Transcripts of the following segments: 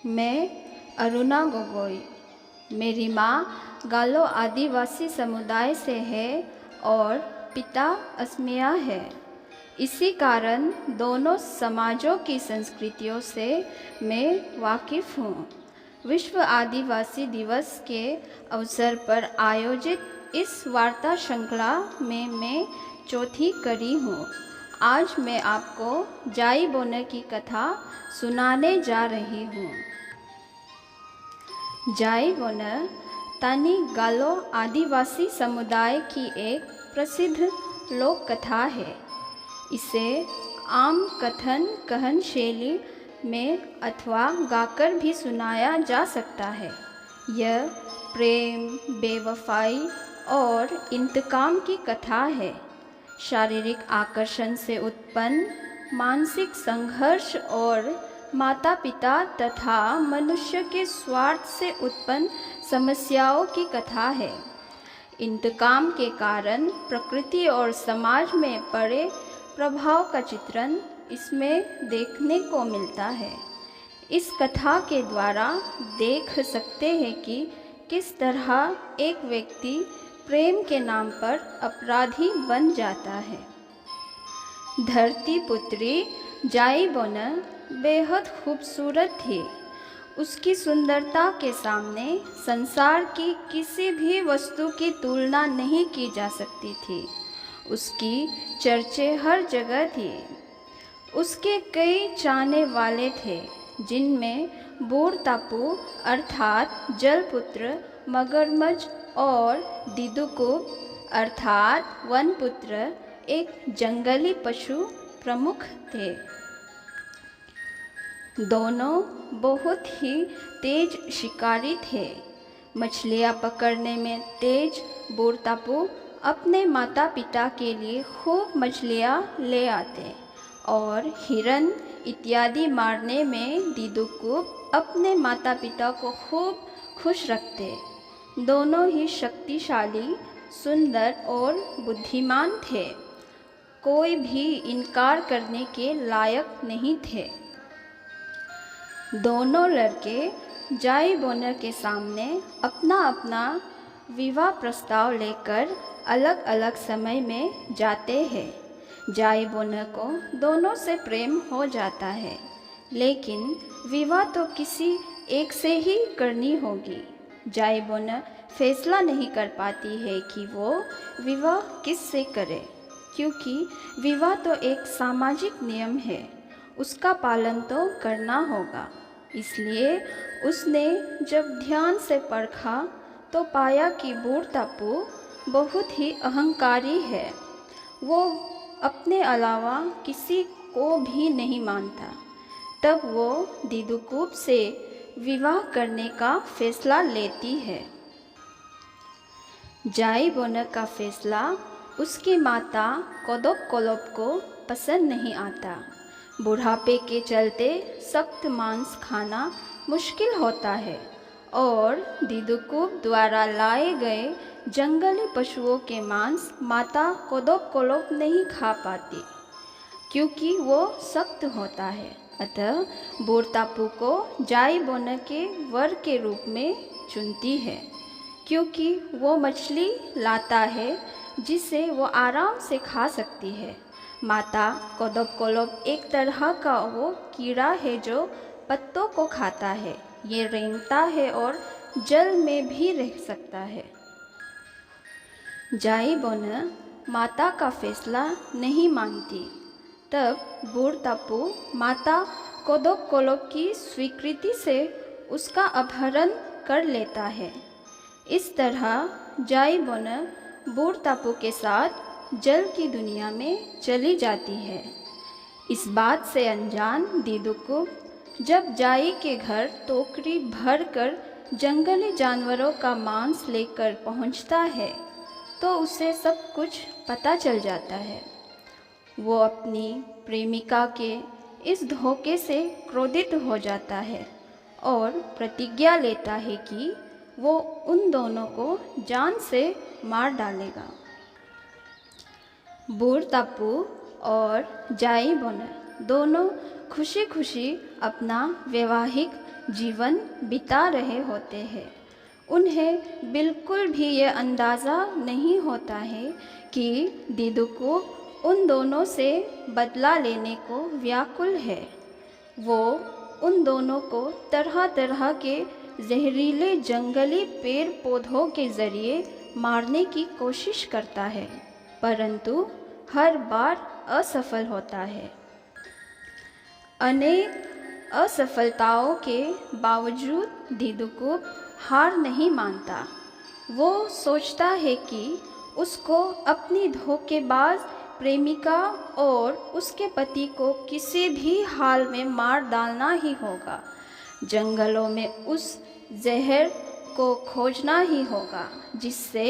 मैं अरुणा गोगोई। मेरी माँ गालो आदिवासी समुदाय से है और पिता असमिया है। इसी कारण दोनों समाजों की संस्कृतियों से मैं वाकिफ़ हूँ। विश्व आदिवासी दिवस के अवसर पर आयोजित इस वार्ता श्रृंखला में मैं चौथी कड़ी हूँ। आज मैं आपको जाई बोने की कथा सुनाने जा रही हूँ। जाई बोने तानी गालो आदिवासी समुदाय की एक प्रसिद्ध लोक कथा है। इसे आम कथन कहन शैली में अथवा गाकर भी सुनाया जा सकता है। यह प्रेम, बेवफाई और इंतकाम की कथा है। शारीरिक आकर्षण से उत्पन्न मानसिक संघर्ष और माता पिता तथा मनुष्य के स्वार्थ से उत्पन्न समस्याओं की कथा है। इंतकाम के कारण प्रकृति और समाज में पड़े प्रभाव का चित्रण इसमें देखने को मिलता है। इस कथा के द्वारा देख सकते हैं कि किस तरह एक व्यक्ति प्रेम के नाम पर अपराधी बन जाता है। धरती पुत्री जाई बोने बेहद खूबसूरत थी। उसकी सुंदरता के सामने संसार की किसी भी वस्तु की तुलना नहीं की जा सकती थी। उसकी चर्चे हर जगह थी। उसके कई चाहने वाले थे, जिनमें बूढ़ टापू अर्थात जलपुत्र, मगरमच्छ और दिदुकुप अर्थात वनपुत्र एक जंगली पशु प्रमुख थे। दोनों बहुत ही तेज शिकारी थे। मछलियाँ पकड़ने में तेज बूढ़ टापू अपने माता पिता के लिए खूब मछलियाँ ले आते और हिरन इत्यादि मारने में दिदुकुप अपने माता पिता को खूब खुश रखते। दोनों ही शक्तिशाली, सुंदर और बुद्धिमान थे। कोई भी इनकार करने के लायक नहीं थे। दोनों लड़के जाई बोने के सामने अपना अपना विवाह प्रस्ताव लेकर अलग अलग समय में जाते हैं। जाई बोने को दोनों से प्रेम हो जाता है, लेकिन विवाह तो किसी एक से ही करनी होगी। जाई बोने फैसला नहीं कर पाती है कि वो विवाह किससे करे, क्योंकि विवाह तो एक सामाजिक नियम है, उसका पालन तो करना होगा। इसलिए उसने जब ध्यान से परखा तो पाया कि बूढ़ टापू बहुत ही अहंकारी है। वो अपने अलावा किसी को भी नहीं मानता। तब वो दिदुकुप से विवाह करने का फैसला लेती है। जाई बोने का फैसला उसकी माता कोदोप कोलोप को पसंद नहीं आता। बुढ़ापे के चलते सख्त मांस खाना मुश्किल होता है और दिदुकुप द्वारा लाए गए जंगली पशुओं के मांस माता कोदोप कोलोप नहीं खा पाती, क्योंकि वो सख्त होता है। अतः बूढ़ टापू को जाई बोने के वर के रूप में चुनती है, क्योंकि वो मछली लाता है जिसे वो आराम से खा सकती है। माता कोदोप कोलोप एक तरह का वो कीड़ा है जो पत्तों को खाता है। ये रेंगता है और जल में भी रह सकता है। जाई बोने माता का फैसला नहीं मानती। तब बूढ़ टापू माता कोदोप कोलोप की स्वीकृति से उसका अपहरण कर लेता है। इस तरह जाई बोने बूढ़ टापू के साथ जल की दुनिया में चली जाती है। इस बात से अनजान दिदुकुप जब जाई के घर टोकरी भर कर जंगली जानवरों का मांस लेकर पहुंचता है तो उसे सब कुछ पता चल जाता है। वो अपनी प्रेमिका के इस धोखे से क्रोधित हो जाता है और प्रतिज्ञा लेता है कि वो उन दोनों को जान से मार डालेगा। बूढ़ टापू और जाई बोने दोनों खुशी खुशी अपना वैवाहिक जीवन बिता रहे होते हैं। उन्हें बिल्कुल भी ये अंदाज़ा नहीं होता है कि दीदुकुब उन दोनों से बदला लेने को व्याकुल है। वो उन दोनों को तरह तरह के जहरीले जंगली पेड़ पौधों के ज़रिए मारने की कोशिश करता है, परंतु हर बार असफल होता है। अनेक असफलताओं के बावजूद दीदुकुब हार नहीं मानता। वो सोचता है कि उसको अपनी धोखेबाज प्रेमिका और उसके पति को किसी भी हाल में मार डालना ही होगा। जंगलों में उस जहर को खोजना ही होगा जिससे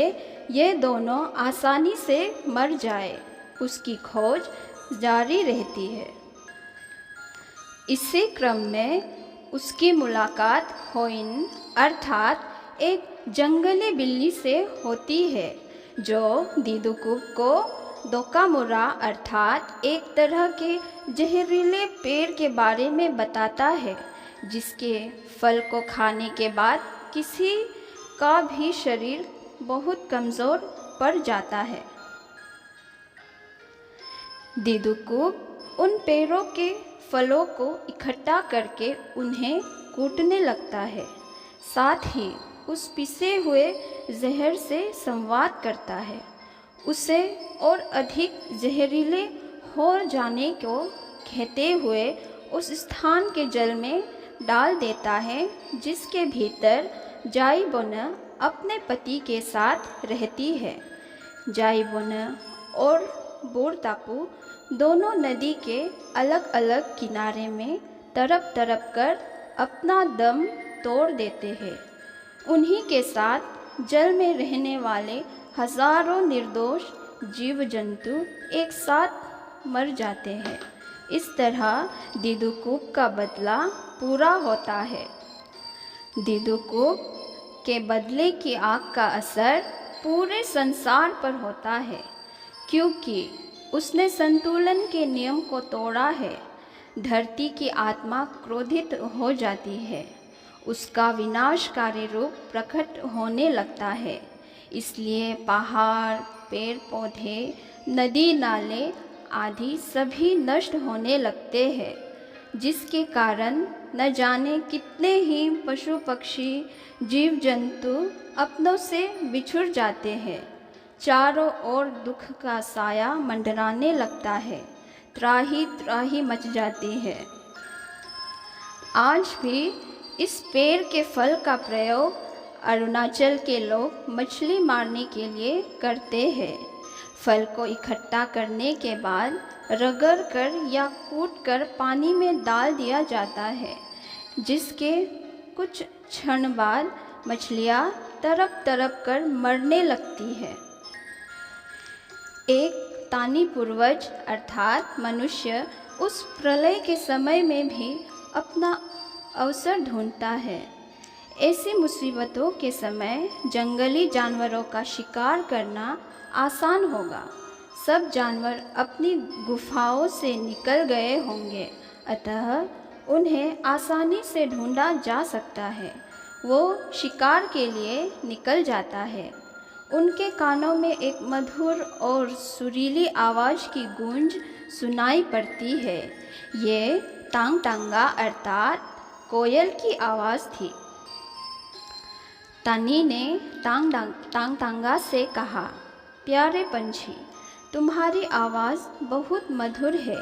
ये दोनों आसानी से मर जाए। उसकी खोज जारी रहती है। इसी क्रम में उसकी मुलाकात होइन अर्थात एक जंगली बिल्ली से होती है, जो दीदुकुब को दोकामुरा अर्थात एक तरह के जहरीले पेड़ के बारे में बताता है, जिसके फल को खाने के बाद किसी का भी शरीर बहुत कमज़ोर पड़ जाता है। दीदुकुब उन पेड़ों के फलों को इकट्ठा करके उन्हें कूटने लगता है, साथ ही उस पिसे हुए जहर से संवाद करता है, उसे और अधिक जहरीले हो जाने को कहते हुए उस स्थान के जल में डाल देता है जिसके भीतर जाइबोना अपने पति के साथ रहती है। जाइबोना और बोरतापू दोनों नदी के अलग अलग किनारे में तड़प तड़प कर अपना दम तोड़ देते हैं। उन्हीं के साथ जल में रहने वाले हजारों निर्दोष जीव जंतु एक साथ मर जाते हैं। इस तरह दीदुकुब का बदला पूरा होता है। दीदुकुब के बदले की आग का असर पूरे संसार पर होता है, क्योंकि उसने संतुलन के नियम को तोड़ा है। धरती की आत्मा क्रोधित हो जाती है, उसका विनाशकारी रूप प्रकट होने लगता है। इसलिए पहाड़, पेड़ पौधे, नदी नाले आदि सभी नष्ट होने लगते हैं, जिसके कारण न जाने कितने ही पशु पक्षी जीव जंतु अपनों से बिछुड़ जाते हैं। चारों ओर दुख का साया मंडराने लगता है, त्राही त्राही मच जाती है। आज भी इस पेड़ के फल का प्रयोग अरुणाचल के लोग मछली मारने के लिए करते हैं। फल को इकट्ठा करने के बाद रगड़ कर या कूट कर पानी में डाल दिया जाता है, जिसके कुछ क्षण बाद मछलियाँ तड़प तड़प कर मरने लगती है। एक तानी पूर्वज अर्थात मनुष्य उस प्रलय के समय में भी अपना अवसर ढूंढता है। ऐसी मुसीबतों के समय जंगली जानवरों का शिकार करना आसान होगा। सब जानवर अपनी गुफाओं से निकल गए होंगे, अतः उन्हें आसानी से ढूंढा जा सकता है। वो शिकार के लिए निकल जाता है। उनके कानों में एक मधुर और सुरीली आवाज़ की गूंज सुनाई पड़ती है। ये तांगतांगा अर्थात कोयल की आवाज़ थी। तानी ने तांगतांगा से कहा, प्यारे पंछी, तुम्हारी आवाज़ बहुत मधुर है,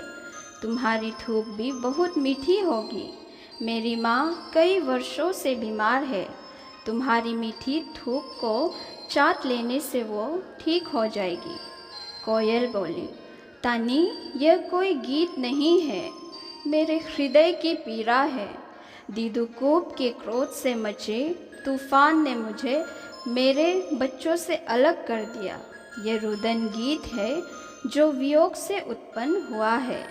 तुम्हारी थूक भी बहुत मीठी होगी। मेरी माँ कई वर्षों से बीमार है, तुम्हारी मीठी थूक को चाट लेने से वो ठीक हो जाएगी। कोयल बोली, तानी, यह कोई गीत नहीं है, मेरे हृदय की पीड़ा है। दीदुकुब के क्रोध से मचे तूफान ने मुझे मेरे बच्चों से अलग कर दिया। यह रुदन गीत है जो वियोग से उत्पन्न हुआ है।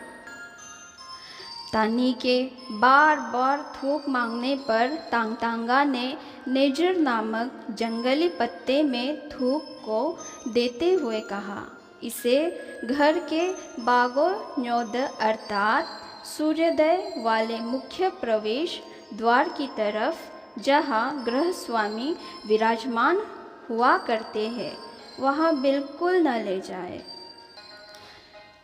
तानी के बार बार थूक मांगने पर तांगतांगा ने नेजर नामक जंगली पत्ते में थूक को देते हुए कहा, इसे घर के बागो न्योद अर्थात सूर्योदय वाले मुख्य प्रवेश द्वार की तरफ जहाँ गृह स्वामी विराजमान हुआ करते हैं वहाँ बिल्कुल न ले जाए।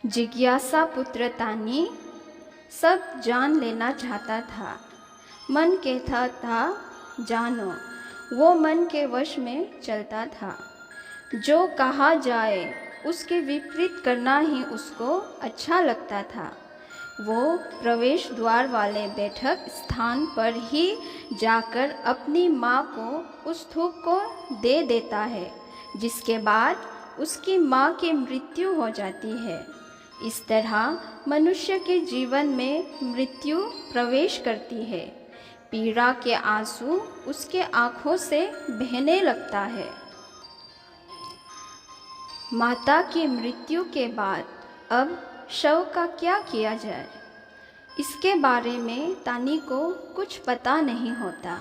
जिज्ञासा पुत्र तानी सब जान लेना चाहता था। मन कहता था जानो, वो मन के वश में चलता था। जो कहा जाए उसके विपरीत करना ही उसको अच्छा लगता था। वो प्रवेश द्वार वाले बैठक स्थान पर ही जाकर अपनी माँ को उस थूक को दे देता है, जिसके बाद उसकी माँ की मृत्यु हो जाती है। इस तरह मनुष्य के जीवन में मृत्यु प्रवेश करती है। पीड़ा के आंसू उसके आँखों से बहने लगता है। माता की मृत्यु के बाद अब शव का क्या किया जाए, इसके बारे में तानी को कुछ पता नहीं होता।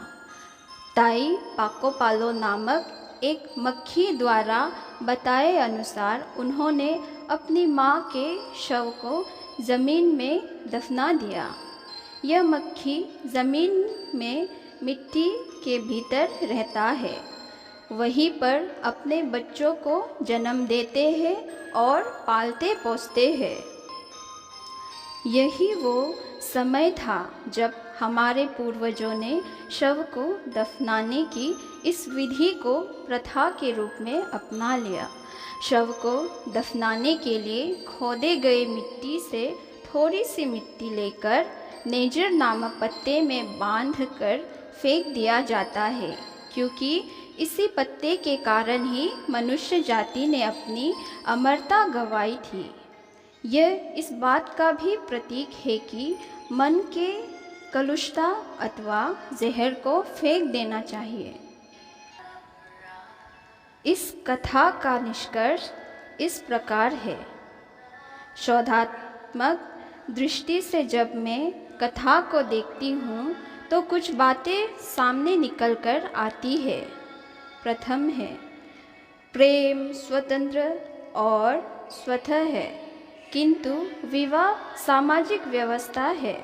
ताई पाकोपालो नामक एक मक्खी द्वारा बताए अनुसार उन्होंने अपनी माँ के शव को ज़मीन में दफना दिया। यह मक्खी ज़मीन में मिट्टी के भीतर रहता है, वहीं पर अपने बच्चों को जन्म देते हैं और पालते पोसते हैं। यही वो समय था जब हमारे पूर्वजों ने शव को दफनाने की इस विधि को प्रथा के रूप में अपना लिया। शव को दफनाने के लिए खोदे गए मिट्टी से थोड़ी सी मिट्टी लेकर नेजर नामक पत्ते में बांधकर फेंक दिया जाता है, क्योंकि इसी पत्ते के कारण ही मनुष्य जाति ने अपनी अमरता गंवाई थी। यह इस बात का भी प्रतीक है कि मन के कलुषता अथवा जहर को फेंक देना चाहिए। इस कथा का निष्कर्ष इस प्रकार है। शोधात्मक दृष्टि से जब मैं कथा को देखती हूँ तो कुछ बातें सामने निकल कर आती है। प्रथम है, प्रेम स्वतंत्र और स्वतः है, किंतु विवाह सामाजिक व्यवस्था है।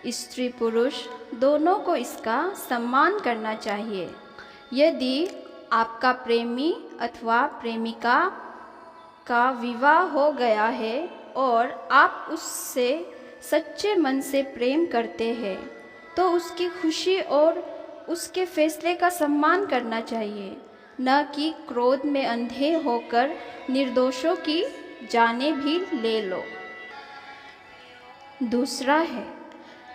स्त्री पुरुष दोनों को इसका सम्मान करना चाहिए। यदि आपका प्रेमी अथवा प्रेमिका का विवाह हो गया है और आप उससे सच्चे मन से प्रेम करते हैं तो उसकी खुशी और उसके फैसले का सम्मान करना चाहिए, न कि क्रोध में अंधे होकर निर्दोषों की जाने भी ले लो। दूसरा है,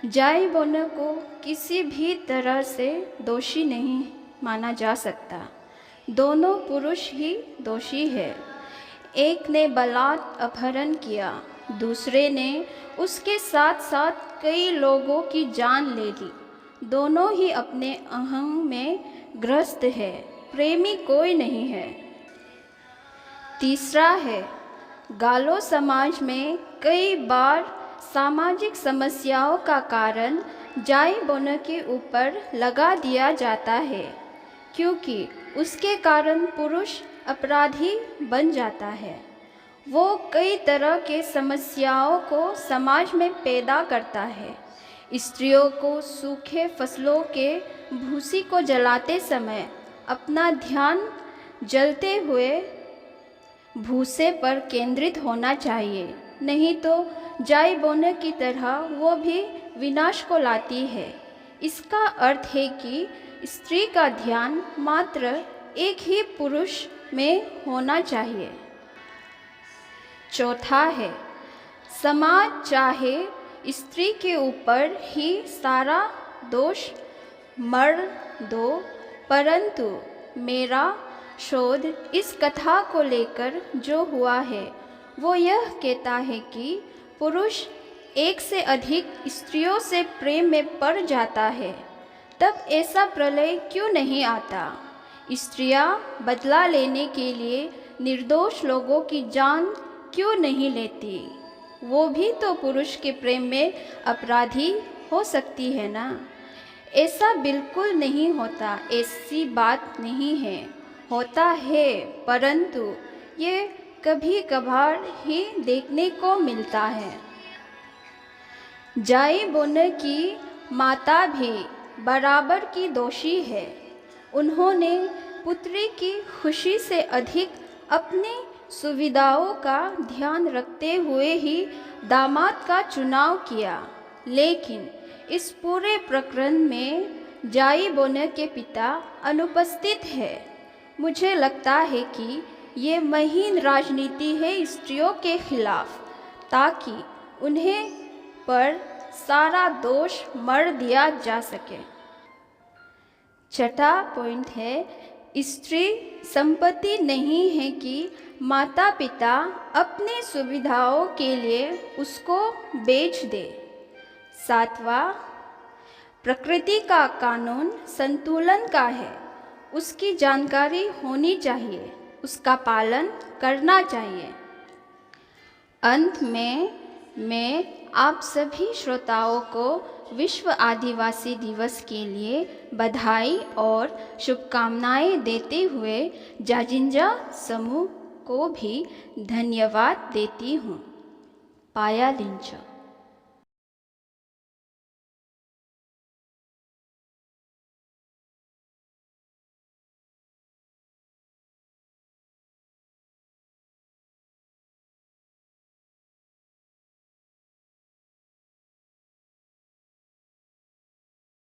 जाई बोने को किसी भी तरह से दोषी नहीं माना जा सकता। दोनों पुरुष ही दोषी है। एक ने बलात् अपहरण किया, दूसरे ने उसके साथ साथ कई लोगों की जान ले ली। दोनों ही अपने अहं में ग्रस्त है, प्रेमी कोई नहीं है। तीसरा है, गालो समाज में कई बार सामाजिक समस्याओं का कारण जाई बोने के ऊपर लगा दिया जाता है, क्योंकि उसके कारण पुरुष अपराधी बन जाता है। वो कई तरह के समस्याओं को समाज में पैदा करता है। स्त्रियों को सूखे फसलों के भूसी को जलाते समय अपना ध्यान जलते हुए भूसे पर केंद्रित होना चाहिए, नहीं तो जाई बोने की तरह वो भी विनाश को लाती है। इसका अर्थ है कि स्त्री का ध्यान मात्र एक ही पुरुष में होना चाहिए। चौथा है, समाज चाहे स्त्री के ऊपर ही सारा दोष मर दो, परंतु मेरा शोध इस कथा को लेकर जो हुआ है वो यह कहता है कि पुरुष एक से अधिक स्त्रियों से प्रेम में पड़ जाता है, तब ऐसा प्रलय क्यों नहीं आता? स्त्रियां बदला लेने के लिए निर्दोष लोगों की जान क्यों नहीं लेती? वो भी तो पुरुष के प्रेम में अपराधी हो सकती है ना। ऐसा बिल्कुल नहीं होता, ऐसी बात नहीं है। होता है, परंतु ये कभी कभार ही देखने को मिलता है। जाई बोने की माता भी बराबर की दोषी है। उन्होंने पुत्री की खुशी से अधिक अपनी सुविधाओं का ध्यान रखते हुए ही दामाद का चुनाव किया। लेकिन इस पूरे प्रकरण में जाई बोने के पिता अनुपस्थित है। मुझे लगता है कि ये महीन राजनीति है स्त्रियों के खिलाफ, ताकि उन्हें पर सारा दोष मढ़ दिया जा सके। छठा पॉइंट है, स्त्री संपत्ति नहीं है कि माता पिता अपनी सुविधाओं के लिए उसको बेच दे। सातवां, प्रकृति का कानून संतुलन का है। उसकी जानकारी होनी चाहिए, उसका पालन करना चाहिए। अंत में मैं आप सभी श्रोताओं को विश्व आदिवासी दिवस के लिए बधाई और शुभकामनाएं देते हुए जाजिंजा समूह को भी धन्यवाद देती हूँ। पाया लिंचा।